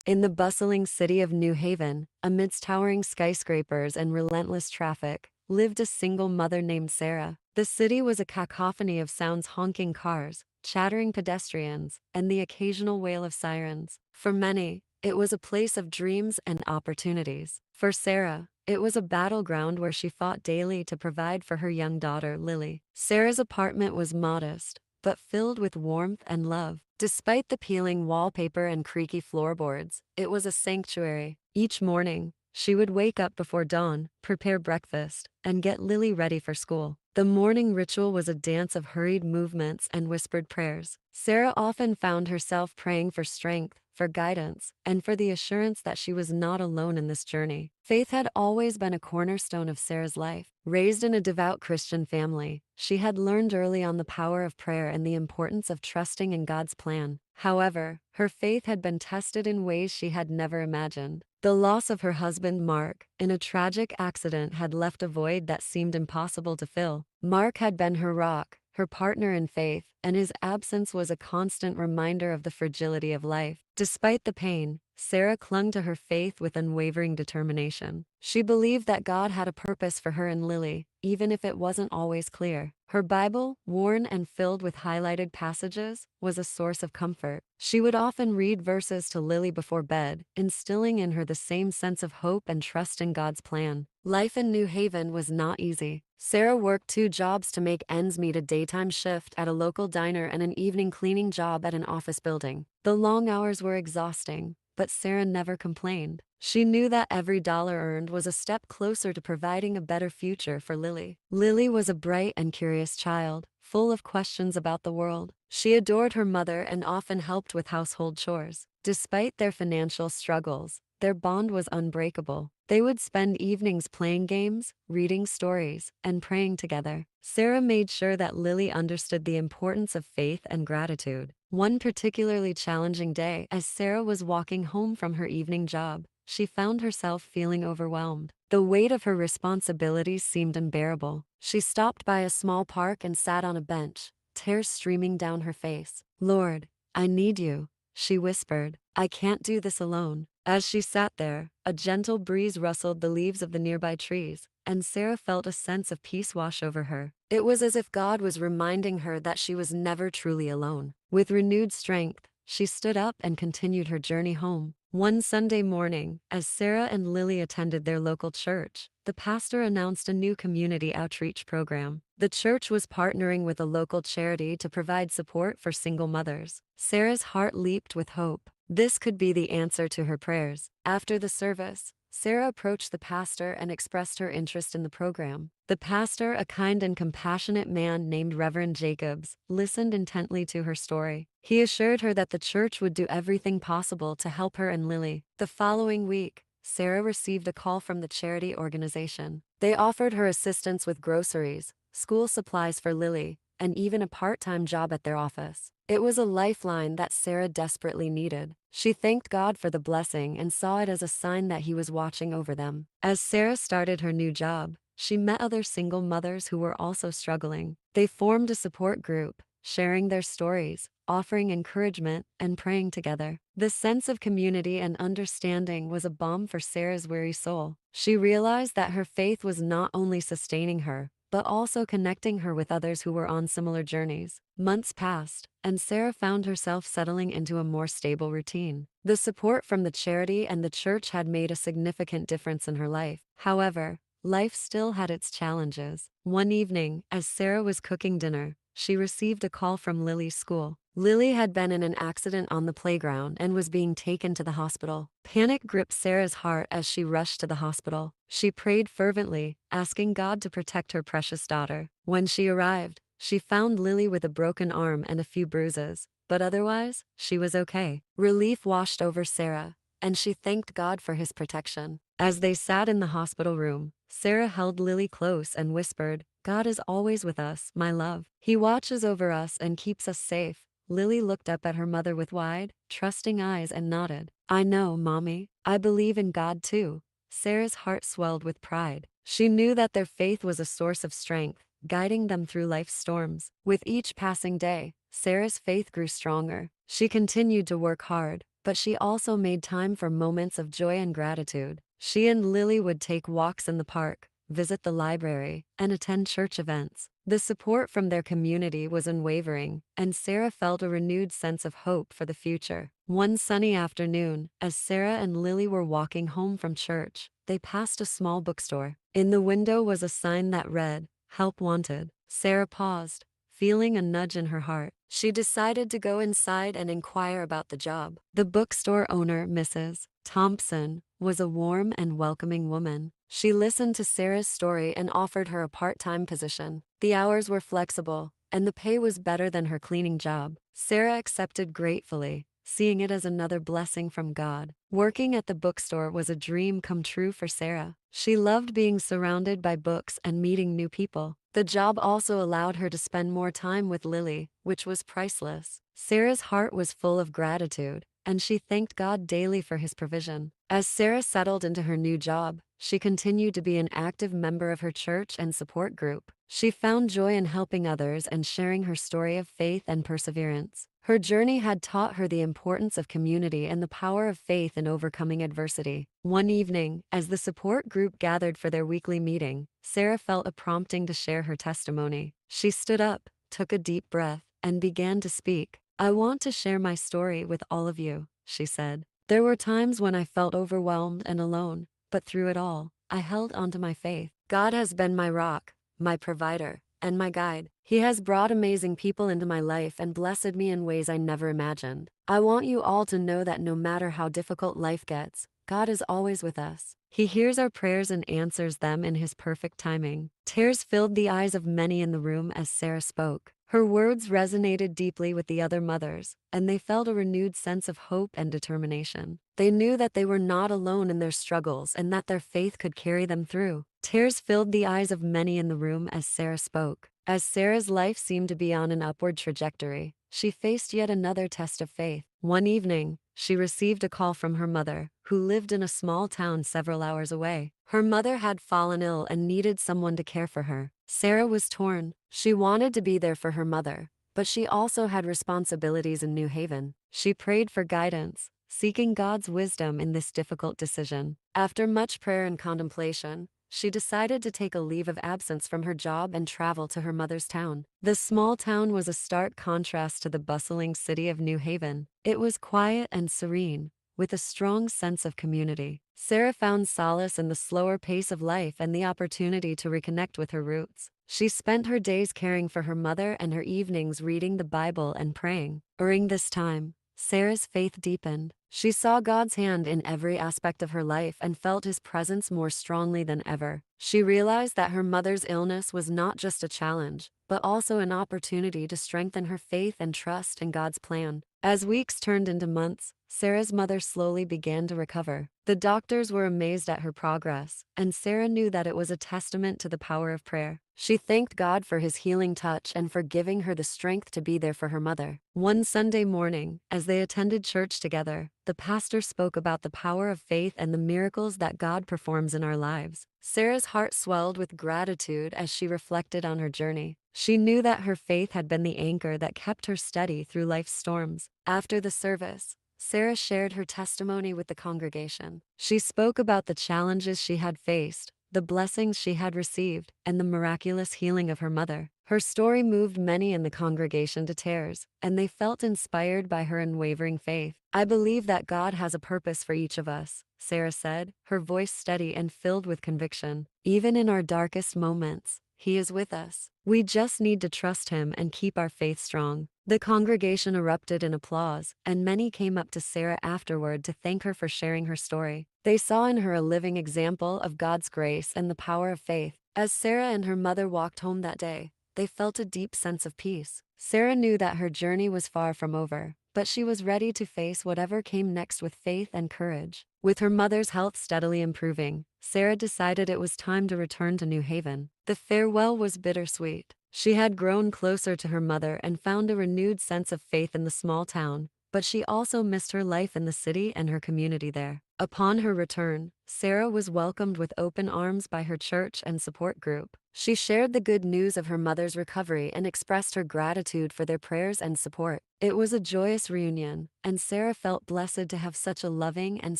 In the bustling city of New Haven, amidst towering skyscrapers and relentless traffic, lived a single mother named Sarah. The city was a cacophony of sounds: honking cars, chattering pedestrians, and the occasional wail of sirens. For many, it was a place of dreams and opportunities. For Sarah, it was a battleground where she fought daily to provide for her young daughter, Lily. Sarah's apartment was modest, but filled with warmth and love. Despite the peeling wallpaper and creaky floorboards, it was a sanctuary. Each morning, she would wake up before dawn, prepare breakfast, and get Lily ready for school. The morning ritual was a dance of hurried movements and whispered prayers. Sarah often found herself praying for strength, for guidance, and for the assurance that she was not alone in this journey. Faith had always been a cornerstone of Sarah's life. Raised in a devout Christian family, she had learned early on the power of prayer and the importance of trusting in God's plan. However, her faith had been tested in ways she had never imagined. The loss of her husband, Mark, in a tragic accident had left a void that seemed impossible to fill. Mark had been her rock, her partner in faith, and his absence was a constant reminder of the fragility of life. Despite the pain, Sarah clung to her faith with unwavering determination. She believed that God had a purpose for her and Lily, even if it wasn't always clear. Her Bible, worn and filled with highlighted passages, was a source of comfort. She would often read verses to Lily before bed, instilling in her the same sense of hope and trust in God's plan. Life in New Haven was not easy. Sarah worked 2 jobs to make ends meet: a daytime shift at a local diner and an evening cleaning job at an office building. The long hours were exhausting, but Sarah never complained. She knew that every dollar earned was a step closer to providing a better future for Lily. Lily was a bright and curious child, full of questions about the world. She adored her mother and often helped with household chores. Despite their financial struggles, their bond was unbreakable. They would spend evenings playing games, reading stories, and praying together. Sarah made sure that Lily understood the importance of faith and gratitude. One particularly challenging day, as Sarah was walking home from her evening job, she found herself feeling overwhelmed. The weight of her responsibilities seemed unbearable. She stopped by a small park and sat on a bench, tears streaming down her face. "Lord, I need you," she whispered. "I can't do this alone." As she sat there, a gentle breeze rustled the leaves of the nearby trees, and Sarah felt a sense of peace wash over her. It was as if God was reminding her that she was never truly alone. With renewed strength, she stood up and continued her journey home. One Sunday morning, as Sarah and Lily attended their local church, the pastor announced a new community outreach program. The church was partnering with a local charity to provide support for single mothers. Sarah's heart leaped with hope. This could be the answer to her prayers. After the service, Sarah approached the pastor and expressed her interest in the program. The pastor, a kind and compassionate man named Reverend Jacobs, listened intently to her story. He assured her that the church would do everything possible to help her and Lily. The following week, Sarah received a call from the charity organization. They offered her assistance with groceries, school supplies for Lily, and even a part-time job at their office. It was a lifeline that Sarah desperately needed. She thanked God for the blessing and saw it as a sign that He was watching over them. As Sarah started her new job, she met other single mothers who were also struggling. They formed a support group, sharing their stories, offering encouragement, and praying together. The sense of community and understanding was a balm for Sarah's weary soul. She realized that her faith was not only sustaining her, but also connecting her with others who were on similar journeys. Months passed, and Sarah found herself settling into a more stable routine. The support from the charity and the church had made a significant difference in her life. However, life still had its challenges. One evening, as Sarah was cooking dinner, she received a call from Lily's school. Lily had been in an accident on the playground and was being taken to the hospital. Panic gripped Sarah's heart as she rushed to the hospital. She prayed fervently, asking God to protect her precious daughter. When she arrived, she found Lily with a broken arm and a few bruises, but otherwise, she was okay. Relief washed over Sarah, and she thanked God for His protection. As they sat in the hospital room, Sarah held Lily close and whispered, "God is always with us, my love. He watches over us and keeps us safe." Lily looked up at her mother with wide, trusting eyes and nodded. "I know, Mommy. I believe in God too." Sarah's heart swelled with pride. She knew that their faith was a source of strength, guiding them through life's storms. With each passing day, Sarah's faith grew stronger. She continued to work hard, but she also made time for moments of joy and gratitude. She and Lily would take walks in the park, visit the library, and attend church events. The support from their community was unwavering, and Sarah felt a renewed sense of hope for the future. One sunny afternoon, as Sarah and Lily were walking home from church, they passed a small bookstore. In the window was a sign that read, "Help Wanted." Sarah paused, feeling a nudge in her heart. She decided to go inside and inquire about the job. The bookstore owner, Mrs. Thompson, was a warm and welcoming woman. She listened to Sarah's story and offered her a part-time position. The hours were flexible, and the pay was better than her cleaning job. Sarah accepted gratefully, seeing it as another blessing from God. Working at the bookstore was a dream come true for Sarah. She loved being surrounded by books and meeting new people. The job also allowed her to spend more time with Lily, which was priceless. Sarah's heart was full of gratitude, and she thanked God daily for his provision. As Sarah settled into her new job, she continued to be an active member of her church and support group. She found joy in helping others and sharing her story of faith and perseverance. Her journey had taught her the importance of community and the power of faith in overcoming adversity. One evening, as the support group gathered for their weekly meeting, Sarah felt a prompting to share her testimony. She stood up, took a deep breath, and began to speak. "I want to share my story with all of you," she said. "There were times when I felt overwhelmed and alone, but through it all, I held onto my faith. God has been my rock, my provider, and my guide. He has brought amazing people into my life and blessed me in ways I never imagined. I want you all to know that no matter how difficult life gets, God is always with us. He hears our prayers and answers them in His perfect timing." Tears filled the eyes of many in the room as Sarah spoke. Her words resonated deeply with the other mothers, and they felt a renewed sense of hope and determination. They knew that they were not alone in their struggles and that their faith could carry them through. Tears filled the eyes of many in the room as Sarah spoke. As Sarah's life seemed to be on an upward trajectory, she faced yet another test of faith. One evening, she received a call from her mother, who lived in a small town several hours away. Her mother had fallen ill and needed someone to care for her. Sarah was torn. She wanted to be there for her mother, but she also had responsibilities in New Haven. She prayed for guidance, seeking God's wisdom in this difficult decision. After much prayer and contemplation, she decided to take a leave of absence from her job and travel to her mother's town. The small town was a stark contrast to the bustling city of New Haven. It was quiet and serene, with a strong sense of community. Sarah found solace in the slower pace of life and the opportunity to reconnect with her roots. She spent her days caring for her mother and her evenings reading the Bible and praying. During this time, Sarah's faith deepened. She saw God's hand in every aspect of her life and felt His presence more strongly than ever. She realized that her mother's illness was not just a challenge, but also an opportunity to strengthen her faith and trust in God's plan. As weeks turned into months, Sarah's mother slowly began to recover. The doctors were amazed at her progress, and Sarah knew that it was a testament to the power of prayer. She thanked God for His healing touch and for giving her the strength to be there for her mother. One Sunday morning, as they attended church together, the pastor spoke about the power of faith and the miracles that God performs in our lives. Sarah's heart swelled with gratitude as she reflected on her journey. She knew that her faith had been the anchor that kept her steady through life's storms. After the service, Sarah shared her testimony with the congregation. She spoke about the challenges she had faced, the blessings she had received, and the miraculous healing of her mother. Her story moved many in the congregation to tears, and they felt inspired by her unwavering faith. "I believe that God has a purpose for each of us," Sarah said, her voice steady and filled with conviction. "Even in our darkest moments, He is with us. We just need to trust Him and keep our faith strong." The congregation erupted in applause, and many came up to Sarah afterward to thank her for sharing her story. They saw in her a living example of God's grace and the power of faith. As Sarah and her mother walked home that day, they felt a deep sense of peace. Sarah knew that her journey was far from over, but she was ready to face whatever came next with faith and courage. With her mother's health steadily improving, Sarah decided it was time to return to New Haven. The farewell was bittersweet. She had grown closer to her mother and found a renewed sense of faith in the small town, but she also missed her life in the city and her community there. Upon her return, Sarah was welcomed with open arms by her church and support group. She shared the good news of her mother's recovery and expressed her gratitude for their prayers and support. It was a joyous reunion, and Sarah felt blessed to have such a loving and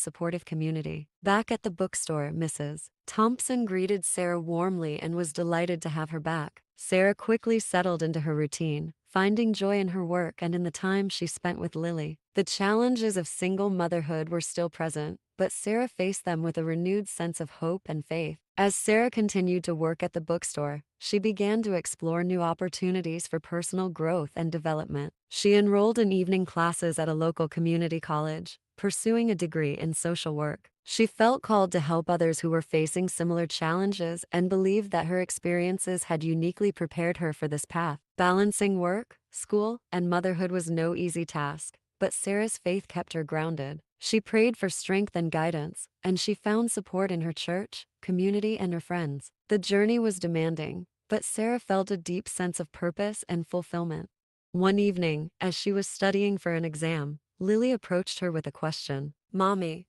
supportive community. Back at the bookstore, Mrs. Thompson greeted Sarah warmly and was delighted to have her back. Sarah quickly settled into her routine, finding joy in her work and in the time she spent with Lily. The challenges of single motherhood were still present, but Sarah faced them with a renewed sense of hope and faith. As Sarah continued to work at the bookstore, she began to explore new opportunities for personal growth and development. She enrolled in evening classes at a local community college, pursuing a degree in social work. She felt called to help others who were facing similar challenges and believed that her experiences had uniquely prepared her for this path. Balancing work, school, and motherhood was no easy task, but Sarah's faith kept her grounded. She prayed for strength and guidance, and she found support in her church, community, and her friends. The journey was demanding, but Sarah felt a deep sense of purpose and fulfillment. One evening, as she was studying for an exam, Lily approached her with a question. "Mommy,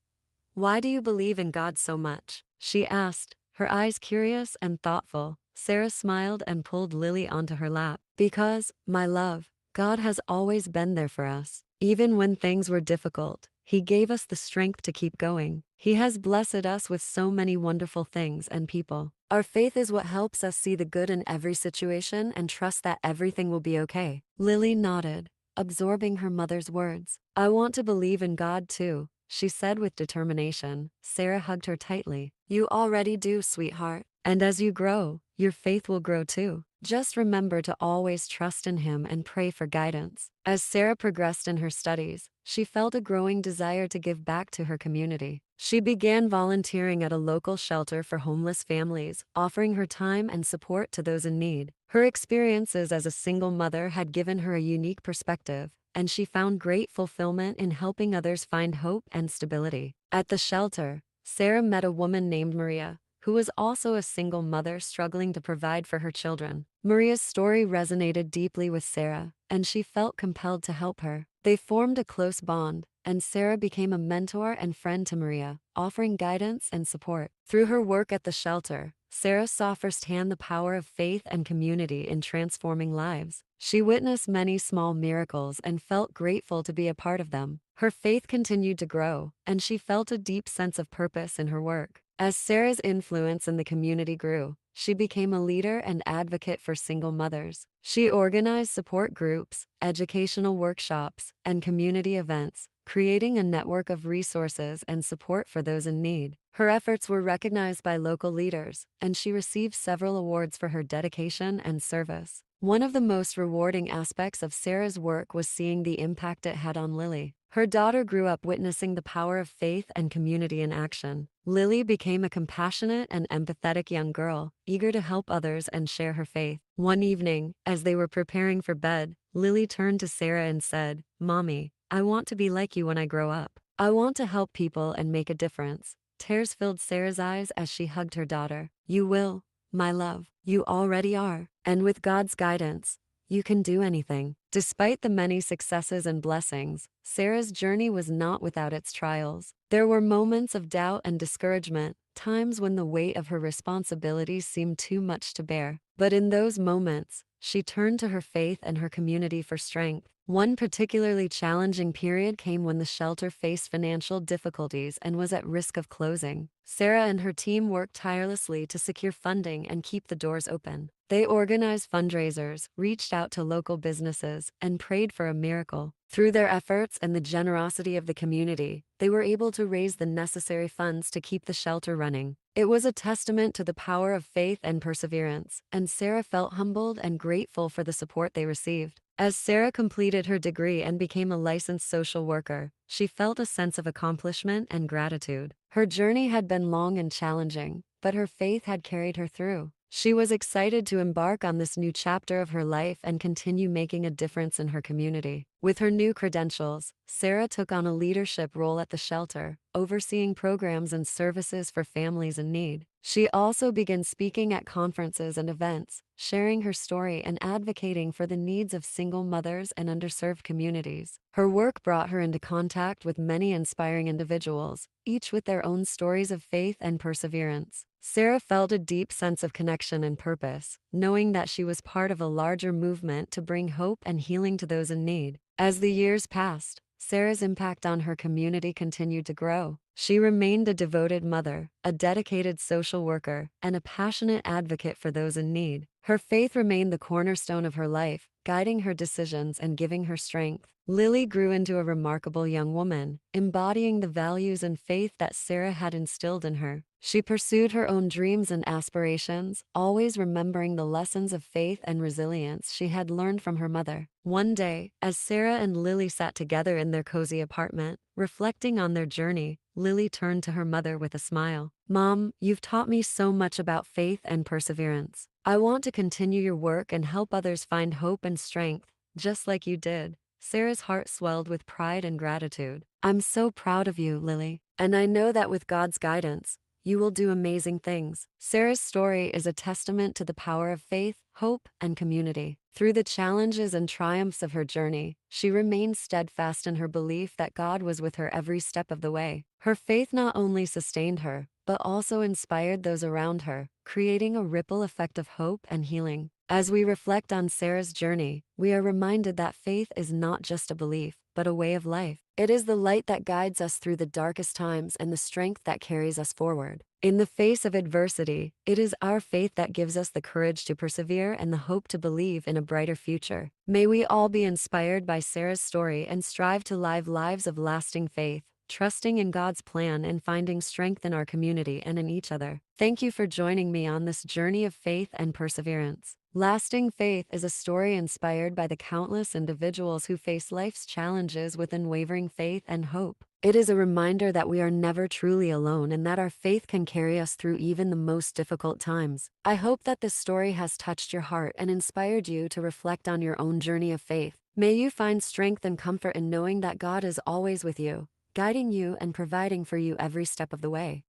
why do you believe in God so much?" she asked, her eyes curious and thoughtful. Sarah smiled and pulled Lily onto her lap. "Because, my love, God has always been there for us. Even when things were difficult, He gave us the strength to keep going. He has blessed us with so many wonderful things and people. Our faith is what helps us see the good in every situation and trust that everything will be okay." Lily nodded, absorbing her mother's words. "I want to believe in God too," she said with determination. Sarah hugged her tightly. "You already do, sweetheart. And as you grow, your faith will grow too. Just remember to always trust in Him and pray for guidance." As Sarah progressed in her studies, she felt a growing desire to give back to her community. She began volunteering at a local shelter for homeless families, offering her time and support to those in need. Her experiences as a single mother had given her a unique perspective, and she found great fulfillment in helping others find hope and stability. At the shelter, Sarah met a woman named Maria, who was also a single mother struggling to provide for her children. Maria's story resonated deeply with Sarah, and she felt compelled to help her. They formed a close bond, and Sarah became a mentor and friend to Maria, offering guidance and support. Through her work at the shelter, Sarah saw firsthand the power of faith and community in transforming lives. She witnessed many small miracles and felt grateful to be a part of them. Her faith continued to grow, and she felt a deep sense of purpose in her work. As Sarah's influence in the community grew, she became a leader and advocate for single mothers. She organized support groups, educational workshops, and community events, creating a network of resources and support for those in need. Her efforts were recognized by local leaders, and she received several awards for her dedication and service. One of the most rewarding aspects of Sarah's work was seeing the impact it had on Lily. Her daughter grew up witnessing the power of faith and community in action. Lily became a compassionate and empathetic young girl, eager to help others and share her faith. One evening, as they were preparing for bed, Lily turned to Sarah and said, "Mommy, I want to be like you when I grow up. I want to help people and make a difference." Tears filled Sarah's eyes as she hugged her daughter. "You will, my love. You already are. And with God's guidance, you can do anything." Despite the many successes and blessings, Sarah's journey was not without its trials. There were moments of doubt and discouragement, times when the weight of her responsibilities seemed too much to bear. But in those moments, she turned to her faith and her community for strength. One particularly challenging period came when the shelter faced financial difficulties and was at risk of closing. Sarah and her team worked tirelessly to secure funding and keep the doors open. They organized fundraisers, reached out to local businesses, and prayed for a miracle. Through their efforts and the generosity of the community, they were able to raise the necessary funds to keep the shelter running. It was a testament to the power of faith and perseverance, and Sarah felt humbled and grateful for the support they received. As Sarah completed her degree and became a licensed social worker, she felt a sense of accomplishment and gratitude. Her journey had been long and challenging, but her faith had carried her through. She was excited to embark on this new chapter of her life and continue making a difference in her community. With her new credentials, Sarah took on a leadership role at the shelter, overseeing programs and services for families in need. She also began speaking at conferences and events, sharing her story and advocating for the needs of single mothers and underserved communities. Her work brought her into contact with many inspiring individuals, each with their own stories of faith and perseverance. Sarah felt a deep sense of connection and purpose, knowing that she was part of a larger movement to bring hope and healing to those in need. As the years passed, Sarah's impact on her community continued to grow. She remained a devoted mother, a dedicated social worker, and a passionate advocate for those in need. Her faith remained the cornerstone of her life, guiding her decisions and giving her strength. Lily grew into a remarkable young woman, embodying the values and faith that Sarah had instilled in her. She pursued her own dreams and aspirations, always remembering the lessons of faith and resilience she had learned from her mother. One day, as Sarah and Lily sat together in their cozy apartment, reflecting on their journey, Lily turned to her mother with a smile. "Mom, you've taught me so much about faith and perseverance. I want to continue your work and help others find hope and strength, just like you did." Sarah's heart swelled with pride and gratitude. "I'm so proud of you, Lily, and I know that with God's guidance, you will do amazing things." Sarah's story is a testament to the power of faith, hope, and community. Through the challenges and triumphs of her journey, she remained steadfast in her belief that God was with her every step of the way. Her faith not only sustained her, but also inspired those around her, creating a ripple effect of hope and healing. As we reflect on Sarah's journey, we are reminded that faith is not just a belief, but a way of life. It is the light that guides us through the darkest times and the strength that carries us forward. In the face of adversity, it is our faith that gives us the courage to persevere and the hope to believe in a brighter future. May we all be inspired by Sarah's story and strive to live lives of lasting faith, trusting in God's plan and finding strength in our community and in each other. Thank you for joining me on this journey of faith and perseverance. Lasting faith is a story inspired by the countless individuals who face life's challenges with unwavering faith and hope. It is a reminder that we are never truly alone and that our faith can carry us through even the most difficult times. I hope that this story has touched your heart and inspired you to reflect on your own journey of faith. May you find strength and comfort in knowing that God is always with you, guiding you and providing for you every step of the way.